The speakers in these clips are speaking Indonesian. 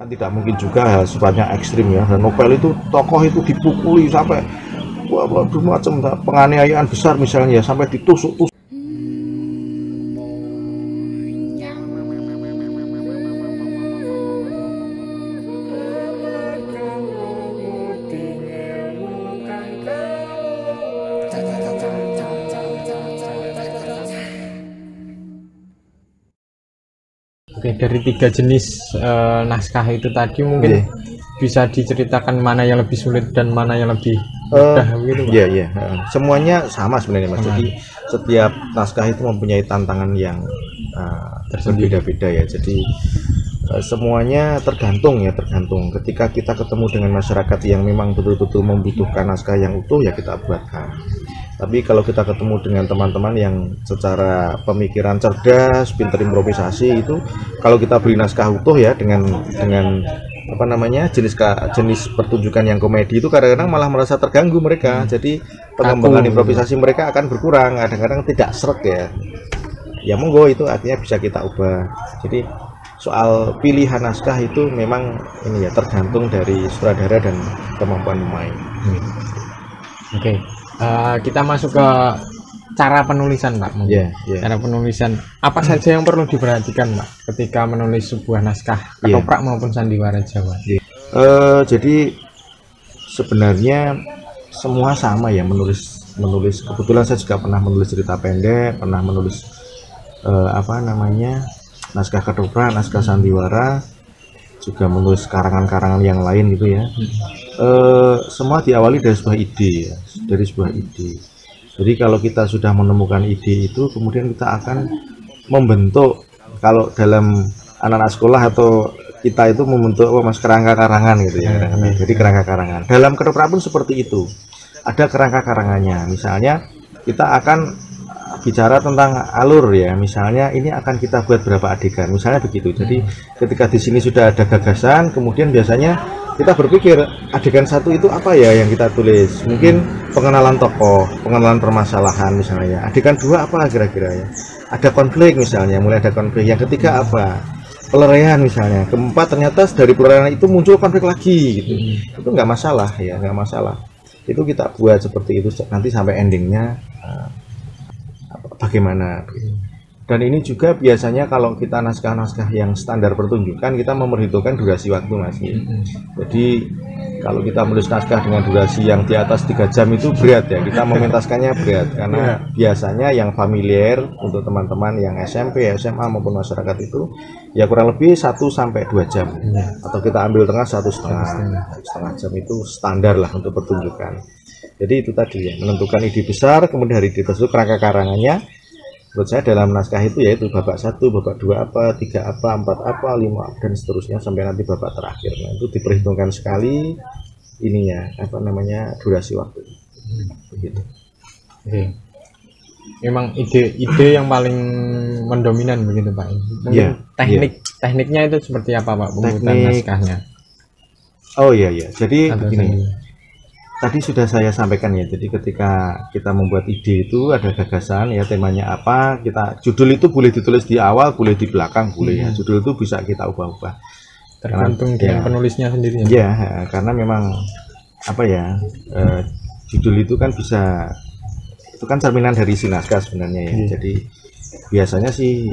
Kan tidak mungkin juga sifatnya ekstrim ya. Dan novel itu tokoh itu dipukuli sampai macam penganiayaan besar misalnya sampai ditusuk-tusuk. Oke, dari 3 jenis naskah itu tadi mungkin bisa diceritakan mana yang lebih sulit dan mana yang lebih mudah gitu, Pak? Iya. Semuanya sama sebenarnya, Mas. Jadi setiap naskah itu mempunyai tantangan yang berbeda-beda ya. Jadi semuanya tergantung. Ketika kita ketemu dengan masyarakat yang memang betul-betul membutuhkan naskah yang utuh, ya kita buatkan. Tapi kalau kita ketemu dengan teman-teman yang secara pemikiran cerdas, pintar improvisasi, itu kalau kita beri naskah utuh ya dengan apa namanya jenis pertunjukan yang komedi, itu kadang-kadang malah merasa terganggu mereka. Jadi pengembangan improvisasi mereka akan berkurang, kadang-kadang tidak seret ya. Ya monggo, itu artinya bisa kita ubah. Jadi soal pilihan naskah itu memang ini ya tergantung dari sutradara dan kemampuan pemain. Oke. Kita masuk ke cara penulisan, Pak. Cara penulisan apa saja yang perlu diperhatikan, Pak, ketika menulis sebuah naskah ketoprak maupun sandiwara Jawa? Jadi sebenarnya semua sama ya, menulis. Kebetulan saya juga pernah menulis cerita pendek, pernah menulis naskah ketoprak, naskah sandiwara, juga menulis karangan-karangan yang lain gitu ya. Semua diawali dari sebuah ide. Jadi kalau kita sudah menemukan ide itu, kemudian kita akan membentuk, kalau dalam anak-anak sekolah atau kita itu membentuk kerangka karangan gitu ya. Jadi kerangka karangan dalam ketoprak pun seperti itu, ada kerangka karangannya. Misalnya kita akan bicara tentang alur ya, misalnya ini akan kita buat berapa adegan, misalnya begitu. Jadi ketika di sini sudah ada gagasan, kemudian biasanya kita berpikir adegan 1 itu apa ya yang kita tulis, mungkin pengenalan tokoh, pengenalan permasalahan misalnya. Adegan 2 apa kira-kira ya, ada konflik misalnya, mulai ada konflik. Yang ketiga apa, pelarian misalnya. Keempat ternyata dari pelarian itu muncul konflik lagi gitu. Itu nggak masalah ya, nggak masalah. Itu kita buat seperti itu nanti sampai endingnya bagaimana. Dan ini juga biasanya kalau kita naskah-naskah yang standar pertunjukan, kita memperhitungkan durasi waktu, Mas. Jadi kalau kita menulis naskah dengan durasi yang di atas 3 jam itu berat ya, kita mementaskannya berat, karena biasanya yang familiar untuk teman-teman yang SMP, SMA maupun masyarakat itu ya kurang lebih 1 sampai 2 jam, atau kita ambil tengah 1,5 jam, itu standar lah untuk pertunjukan. Jadi itu tadi ya, menentukan ide besar, kemudian dari ide tersebut kerangka karangannya. Menurut saya dalam naskah itu yaitu babak 1, babak 2 apa, 3 apa, 4 apa, 5 dan seterusnya sampai nanti babak terakhir. Nah, itu diperhitungkan sekali ininya, durasi waktu. Begitu. Oke. Memang ide yang paling mendominan begitu, Pak. Mungkin tekniknya itu seperti apa, Pak, pembuatan naskahnya? Oh iya. Jadi begini. Tadi sudah saya sampaikan ya, jadi ketika kita membuat ide itu ada gagasan ya, temanya apa, judul itu boleh ditulis di awal, boleh di belakang, boleh ya. Judul itu bisa kita ubah-ubah tergantung dengan penulisnya sendiri ya. Karena memang judul itu kan itu kan cerminan dari si naskah sebenarnya ya. Jadi biasanya sih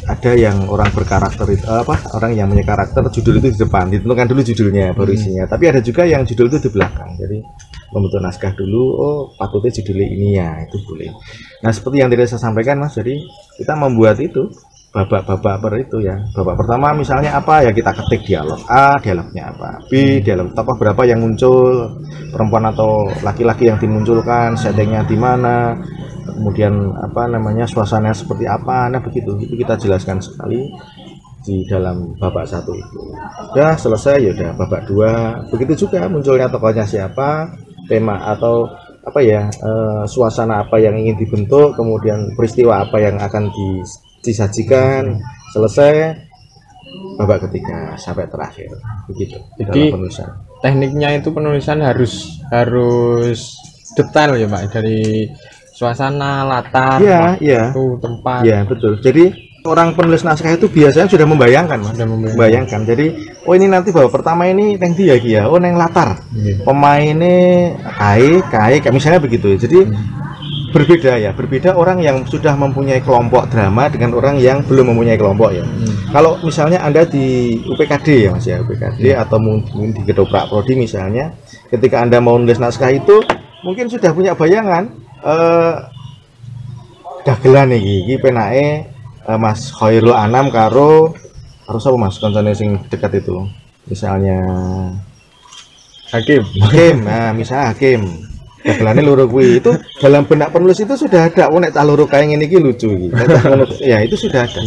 ada yang orang berkarakter itu orang yang punya karakter, judul itu di depan, ditentukan dulu judulnya baru isinya. Tapi ada juga yang judul itu di belakang, jadi membentuk naskah dulu, patutnya judulnya ini ya, itu boleh. Nah seperti yang tadi saya sampaikan, Mas, jadi kita membuat itu babak-babak itu ya. Babak pertama misalnya apa ya, kita ketik dialog A, dialognya apa, B, dialog tokoh berapa yang muncul, perempuan atau laki-laki yang dimunculkan, settingnya di mana, kemudian suasananya seperti apa. Nah begitu, itu kita jelaskan sekali di dalam babak 1 itu. Udah selesai ya udah babak 2, begitu juga munculnya tokohnya siapa, tema atau suasana apa yang ingin dibentuk, kemudian peristiwa apa yang akan disajikan, selesai babak ketiga sampai terakhir begitu. Jadi tekniknya itu penulisan harus detail ya, Pak, dari suasana, latar, waktu, tempat. Ya betul. Jadi orang penulis naskah itu biasanya sudah membayangkan, Mas. Membayangkan. Jadi, oh ini nanti babak pertama ini neng dia ya, oh neng latar. Pemainnya kayak misalnya begitu. Jadi berbeda ya, berbeda orang yang sudah mempunyai kelompok drama dengan orang yang belum mempunyai kelompok ya. Kalau misalnya Anda di UPKD ya Mas ya, UPKD atau mungkin di Ketoprak Prodi misalnya, ketika Anda mau nulis naskah itu mungkin sudah punya bayangan dagelan iki penake Mas Khairul Anam karo apa Mas koncone sing dekat itu. Misalnya Hakim. Nah, misalnya Hakim. Dagelannya loro kuwi itu dalam benak penulis itu sudah ada. Oh nek tak loro kae ngene iki lucu iki. Ya, itu sudah ada.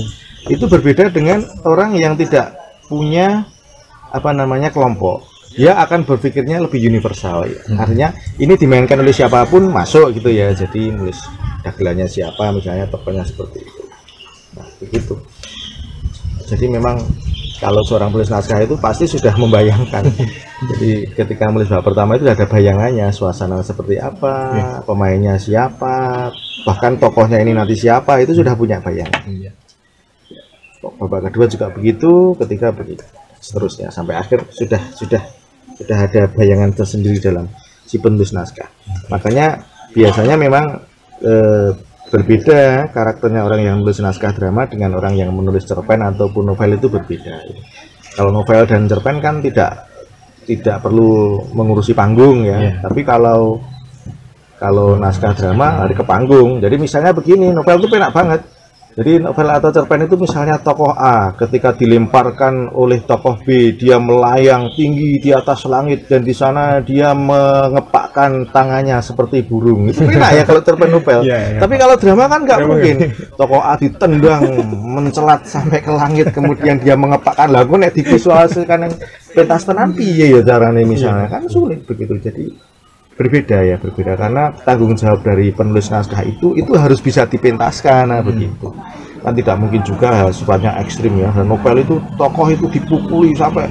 Itu berbeda dengan orang yang tidak punya apa namanya kelompok. Dia akan berpikirnya lebih universal ya. Artinya ini dimainkan oleh siapapun masuk gitu ya. Jadi nulis dagelannya siapa misalnya tokohnya seperti itu. Nah, begitu. Jadi memang kalau seorang penulis naskah itu pasti sudah membayangkan. Jadi ketika menulis bab pertama itu ada bayangannya, suasana seperti apa, pemainnya siapa, bahkan tokohnya ini nanti siapa, itu sudah punya bayangan. Babak kedua juga begitu, ketika begitu seterusnya sampai akhir sudah ada bayangan tersendiri dalam si penulis naskah. Makanya biasanya memang berbeda karakternya orang yang menulis naskah drama dengan orang yang menulis cerpen ataupun novel itu berbeda. Kalau novel dan cerpen kan tidak perlu mengurusi panggung ya. Tapi kalau naskah drama hari ke panggung. Jadi misalnya begini, novel itu enak banget. Jadi novel atau cerpen itu misalnya tokoh A ketika dilemparkan oleh tokoh B, dia melayang tinggi di atas langit dan di sana dia mengepakkan tangannya seperti burung. Itu enak ya kalau cerpen novel. Tapi kalau drama kan nggak mungkin. Tokoh A ditendang mencelat sampai ke langit kemudian dia mengepakkan lagu nek divisualisasikan yang pentas tenan piye ya caranya misalnya kan sulit begitu. Jadi berbeda karena tanggung jawab dari penulis naskah itu harus bisa dipentaskan begitu kan tidak mungkin juga sifatnya ekstrim ya. Dan novel itu tokoh itu dipukuli sampai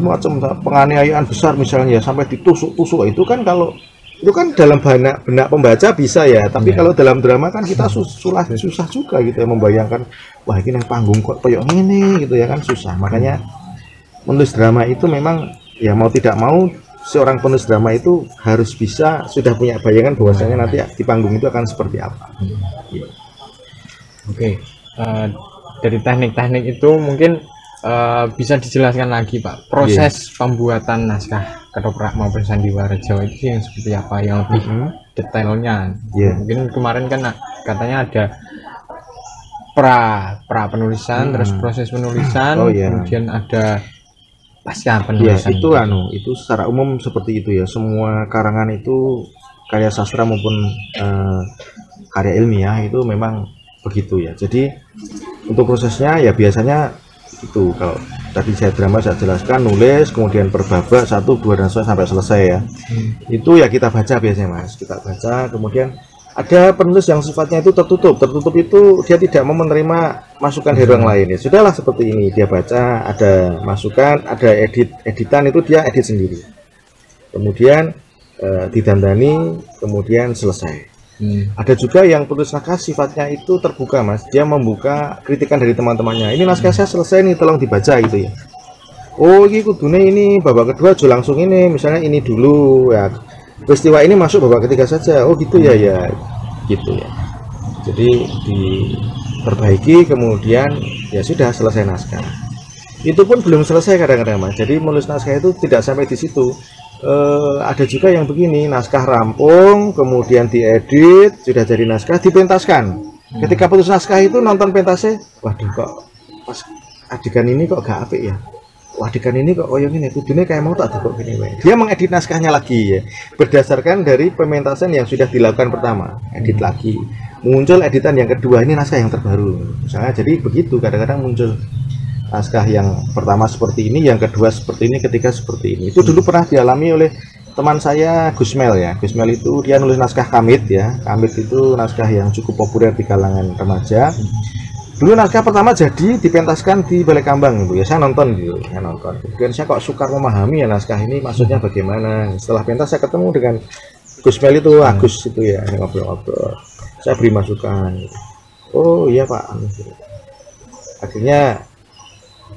macam penganiayaan besar misalnya sampai ditusuk-tusuk itu kan dalam benak pembaca bisa ya, tapi kalau dalam drama kan kita susah juga gitu ya membayangkan wah ini yang panggung kok koyok ini gitu ya kan susah. Makanya menulis drama itu memang ya mau tidak mau seorang penulis drama itu harus bisa sudah punya bayangan bahwasanya nanti di panggung itu akan seperti apa. Oke, dari teknik-teknik itu mungkin bisa dijelaskan lagi Pak, proses pembuatan naskah ketoprak maupun sandiwara Jawa itu yang seperti apa, yang lebih detailnya. Mungkin kemarin kan katanya ada pra penulisan, terus proses penulisan, kemudian ada pasca penulisan. Itu secara umum seperti itu ya. Semua karangan itu karya sastra maupun karya ilmiah itu memang begitu ya. Jadi untuk prosesnya ya biasanya itu kalau tadi saya drama saya jelaskan nulis kemudian per babak 1, 2 dan sampai selesai ya. Itu ya kita baca biasanya Mas. Kita baca kemudian ada penulis yang sifatnya itu tertutup itu dia tidak mau menerima masukan dari orang lain ya. Sudahlah seperti ini dia baca, ada masukan, ada editan itu dia edit sendiri. Kemudian didandani, kemudian selesai. Ada juga yang penulis naskah sifatnya itu terbuka Mas. Dia membuka kritikan dari teman-temannya. Ini naskah saya selesai nih, tolong dibaca gitu ya. Oh ini kudune ini babak kedua jo langsung ini misalnya ini dulu ya. Peristiwa ini masuk babak ketiga saja. Oh gitu ya gitu ya. Jadi diperbaiki kemudian ya sudah selesai naskah. Itu pun belum selesai kadang-kadang Mas. Jadi menulis naskah itu tidak sampai di situ. Ada juga yang begini, naskah rampung kemudian diedit, sudah jadi naskah dipentaskan. Ketika putus naskah itu nonton pentasnya, waduh kok pas adegan ini kok gak apik ya. Adegan ini kok koyo ngene, kudune kayak mau tak kok gini wae. Dia mengedit naskahnya lagi ya. Berdasarkan dari pementasan yang sudah dilakukan pertama, edit lagi. Muncul editan yang kedua, ini naskah yang terbaru. Misalnya jadi begitu, kadang-kadang muncul naskah yang pertama seperti ini, yang kedua seperti ini, ketiga seperti ini. Itu dulu pernah dialami oleh teman saya Gusmel ya. Gusmel itu dia nulis naskah Kamit ya. Kamit itu naskah yang cukup populer di kalangan remaja. Dulu naskah pertama jadi dipentaskan di Balai Kambang itu ya, saya nonton gitu, kemudian saya kok sukar memahami ya naskah ini maksudnya bagaimana. Setelah pentas saya ketemu dengan Gusmel itu, Agus itu ya, ngobrol-ngobrol, saya beri masukan gitu. Oh iya Pak, Akhirnya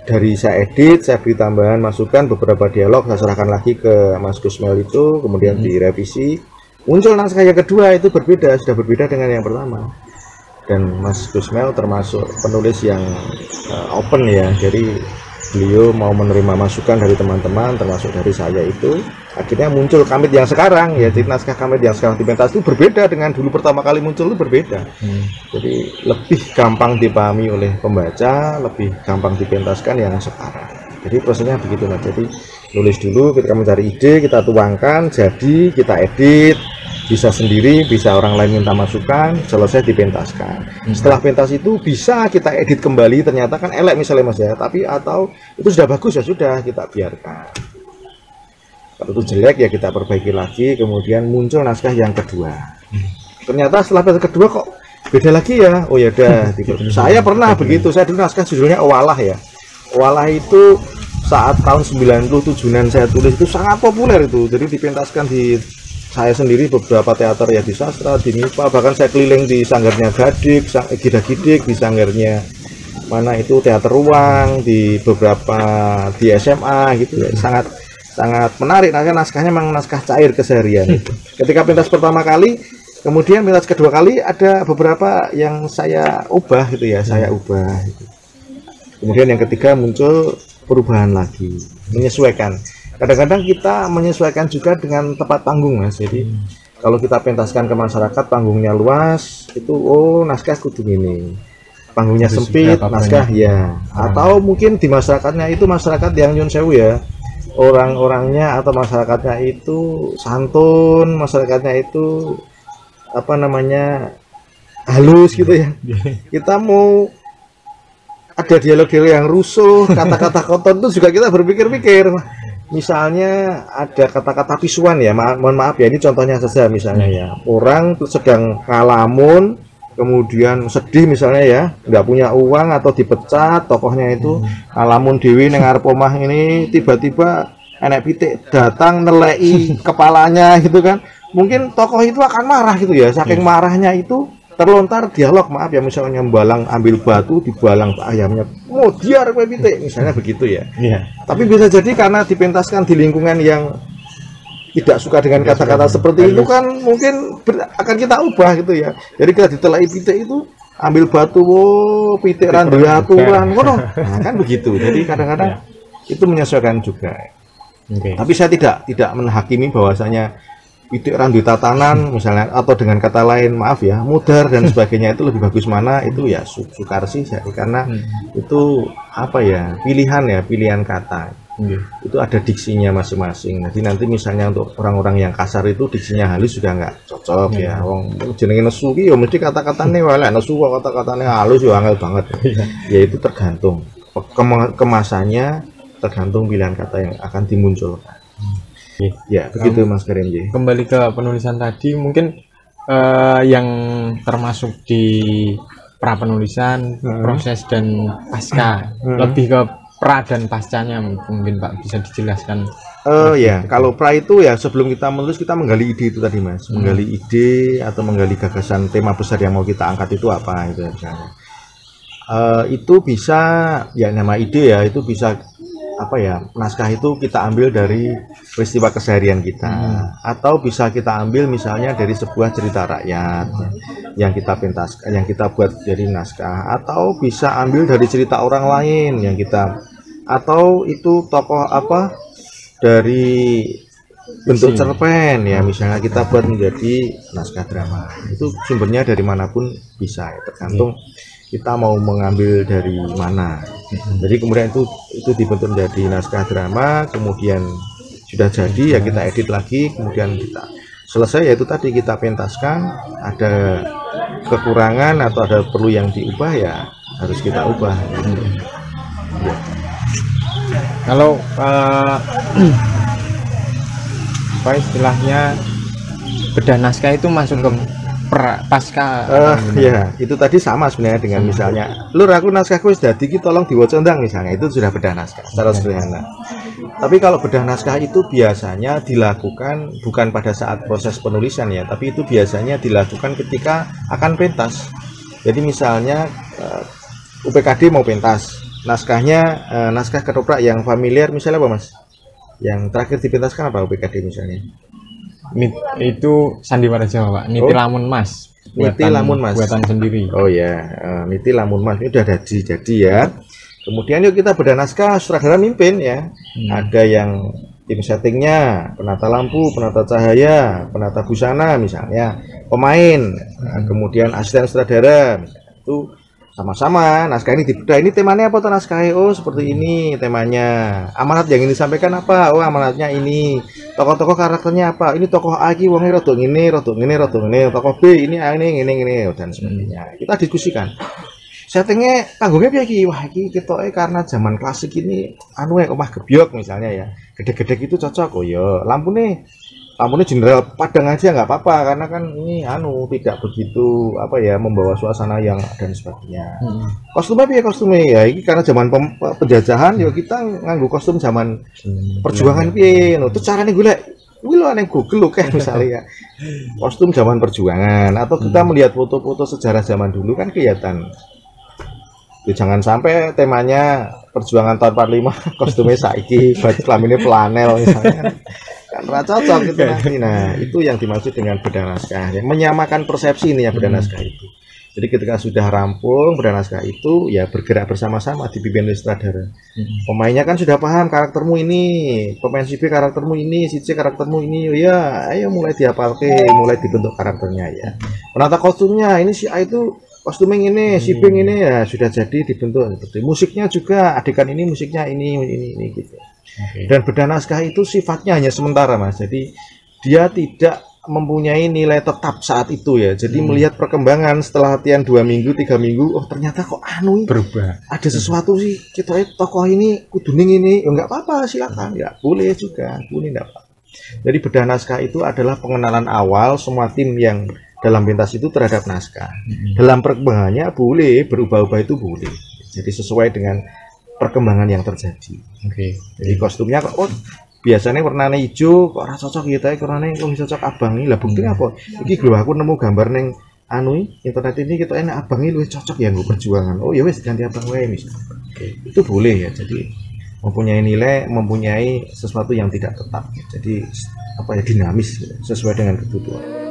dari saya edit, saya beri tambahan masukan, beberapa dialog saya serahkan lagi ke Mas Gusmel itu, kemudian direvisi, muncul naskah yang kedua. Itu berbeda, sudah berbeda dengan yang pertama. Dan Mas Gusmel termasuk penulis yang open ya, jadi beliau mau menerima masukan dari teman-teman, termasuk dari saya itu. Akhirnya muncul Kamit yang sekarang, ya, jadi naskah Kamit yang sekarang dipentas itu berbeda dengan dulu pertama kali muncul, itu berbeda. Jadi lebih gampang dipahami oleh pembaca, lebih gampang dipentaskan yang sekarang. Jadi prosesnya begitu Mas. Jadi nulis dulu, ketika mencari ide, kita tuangkan, jadi kita edit, bisa sendiri, bisa orang lain minta masukan, selesai dipentaskan. Setelah pentas itu bisa kita edit kembali, ternyata kan elek misalnya Mas ya, tapi atau itu sudah bagus ya sudah kita biarkan. Kalau itu jelek ya kita perbaiki lagi, kemudian muncul naskah yang kedua. Ternyata setelah pentas kedua kok beda lagi ya. Oh ya udah, saya pernah begitu. Saya dulu naskah judulnya Owalah ya. Owalah itu saat tahun 97-an saya tulis itu sangat populer itu. Jadi dipentaskan di saya sendiri beberapa teater ya, di Sastra, di MIPA, bahkan saya keliling di sanggarnya Gadik, Gidak-Gidik, di sanggarnya mana itu Teater Ruang, di beberapa di SMA gitu ya. Sangat menarik. Naskahnya memang naskah cair keseharian itu. Ketika pentas pertama kali, kemudian pentas kedua kali ada beberapa yang saya ubah gitu ya, saya ubah gitu. Kemudian yang ketiga muncul perubahan lagi, menyesuaikan. Kadang-kadang kita menyesuaikan juga dengan tempat panggung Mas. Jadi kalau kita pentaskan ke masyarakat, panggungnya luas, itu oh naskah kudu ini. Panggungnya sempit, naskah ya. Atau mungkin di masyarakatnya itu masyarakat yang nyun sewu ya. Orang-orangnya atau masyarakatnya itu santun, masyarakatnya itu apa namanya halus gitu ya. Kita mau ada dialog-dialog yang rusuh, kata-kata kotor itu juga kita berpikir-pikir. Misalnya ada kata-kata pisuan ya, mohon maaf ya, ini contohnya saja misalnya ya, orang sedang ngalamun, kemudian sedih misalnya ya, nggak punya uang atau dipecat, tokohnya itu ngalamun dewi neng arep omah ini, tiba-tiba enek pitik datang nelei kepalanya gitu kan, mungkin tokoh itu akan marah gitu ya, saking marahnya itu terlontar dialog, maaf ya, misalnya balang ambil batu dibalang ayamnya, mau diar kowe pitik misalnya begitu ya. Tapi bisa jadi karena dipentaskan di lingkungan yang tidak suka dengan kata-kata seperti itu kan, mungkin akan kita ubah gitu ya. Jadi kita ditelai pitik itu ambil batu, oh pitik randu aturan, nah kan begitu. Jadi kadang-kadang itu menyesuaikan juga. Tapi saya tidak menghakimi bahwasanya pitik randu tatanan misalnya, atau dengan kata lain maaf ya, mudar dan sebagainya itu lebih bagus mana, itu ya sukarsi saya, karena itu apa ya, pilihan kata. Itu ada diksinya masing-masing. Jadi nanti misalnya untuk orang-orang yang kasar itu diksinya halus juga nggak cocok ya. Wong jenenge nesu ki ya mesti kata-katane wae, nesu kok kata-katane halus ya angel banget. Ya itu tergantung kemasannya, tergantung pilihan kata yang akan dimunculkan. Ya begitu Mas Karim. Kembali ke penulisan tadi, mungkin yang termasuk di pra penulisan, proses dan pasca, lebih ke pra dan pascanya mungkin Pak bisa dijelaskan. Ya kalau pra itu ya sebelum kita menulis kita menggali ide itu tadi Mas, menggali ide atau menggali gagasan tema besar yang mau kita angkat itu apa itu misalnya. Itu bisa ya, nama ide ya, itu bisa apa ya, naskah itu kita ambil dari peristiwa keseharian kita, atau bisa kita ambil misalnya dari sebuah cerita rakyat yang kita pentaskan, yang kita buat jadi naskah, atau bisa ambil dari cerita orang lain yang kita, atau itu tokoh apa dari bentuk cerpen ya, misalnya kita buat menjadi naskah drama. Itu sumbernya dari manapun bisa ya, tergantung kita mau mengambil dari mana. Jadi kemudian itu dibentuk menjadi naskah drama, kemudian sudah jadi ya kita edit lagi, kemudian kita selesai, yaitu tadi kita pentaskan, ada kekurangan atau ada perlu yang diubah ya harus kita ubah. Ya. Kalau apa istilahnya bedah naskah itu masuk ke pasca ya itu tadi sama sebenarnya dengan misalnya lur aku naskahku sudah dikit tolong diwaca ndang misalnya, itu sudah bedah naskah secara sederhana. Tapi kalau bedah naskah itu biasanya dilakukan bukan pada saat proses penulisan ya, tapi itu biasanya dilakukan ketika akan pentas. Jadi misalnya UPKD mau pentas, naskahnya naskah ketoprak yang familiar misalnya apa Mas? Yang terakhir dipentaskan apa UPKD misalnya? Itu Sandiwara Jawa Pak, Niti Lamun Mas. Niti Lamun Mas. Buatan sendiri. Oh ya, Niti Lamun Mas ini udah jadi ya. Kemudian yuk kita bedah naskah, sutradara mimpin ya. Ada yang tim settingnya, penata lampu, penata cahaya, penata busana misalnya, pemain, kemudian asisten sutradara itu sama-sama. Naskah ini dibedah, ini temanya apa tuh naskah? Oh seperti ini temanya. Amanat yang ini disampaikan apa? Oh amanatnya ini. Tokoh-tokoh karakternya apa? Ini tokoh A iki wonge rada ngene, rada ngene, rada ngene. Tokoh B ini ngene dan sebagainya. Kita diskusikan. Settingnya panggungnya piye iki? Wah iki ketoke karena zaman klasik ini anu omah gebyok misalnya ya. Gede-gede itu cocok. Oh ya, lampunya jenderal padang aja nggak apa-apa karena kan ini anu tidak begitu apa ya membawa suasana yang dan sebagainya. Kostumnya piye kostumnya ya ini karena zaman penjajahan ya kita nganggo kostum zaman perjuangan piye. No, itu caranya golek kuwi lho nang Google lho kayak misalnya ya. Kostum zaman perjuangan atau kita melihat foto-foto sejarah zaman dulu kan kelihatan. Ya, jangan sampai temanya perjuangan tahun 45 kostumnya saiki baju kelaminnya flanel misalnya kan cocok gitu nanti. Nah itu yang dimaksud dengan bedah naskah ya, menyamakan persepsi ini ya bedah naskah itu. Jadi ketika sudah rampung bedah naskah itu ya bergerak bersama-sama dipimpin oleh sutradara. Pemainnya kan sudah paham karaktermu ini, pemain si B karaktermu ini, si C karaktermu ini, ya ayo mulai dihafalke, mulai dibentuk karakternya ya. Penata kostumnya ini si A itu kostuming ini, si Bing ini ya sudah jadi dibentuk seperti musiknya juga adegan ini musiknya ini gitu. Dan bedah naskah itu sifatnya hanya sementara Mas. Jadi dia tidak mempunyai nilai tetap saat itu ya. Jadi melihat perkembangan setelah latihan 2 minggu, 3 minggu, oh ternyata kok anu berubah. Ada sesuatu sih kita tokoh ini kuduning ini, ya nggak apa-apa silakan ya boleh juga, boleh enggak apa. Jadi bedah naskah itu adalah pengenalan awal semua tim yang dalam pentas itu terhadap naskah. Dalam perkembangannya boleh berubah-ubah itu boleh. Jadi sesuai dengan perkembangan yang terjadi. Jadi kostumnya kok biasanya warnanya hijau kok ora cocok gitu ya, warnanya kok bisa cocok abang ini. Lah buktinya apa? Iki lho aku nemu gambar neng anu internet ini kita enak abang ini lebih cocok ya nggo perjuangan. Oh ya wes ganti abang wae misalnya. Itu boleh ya. Jadi mempunyai nilai, mempunyai sesuatu yang tidak tetap. Jadi apa ya dinamis sesuai dengan kebutuhan.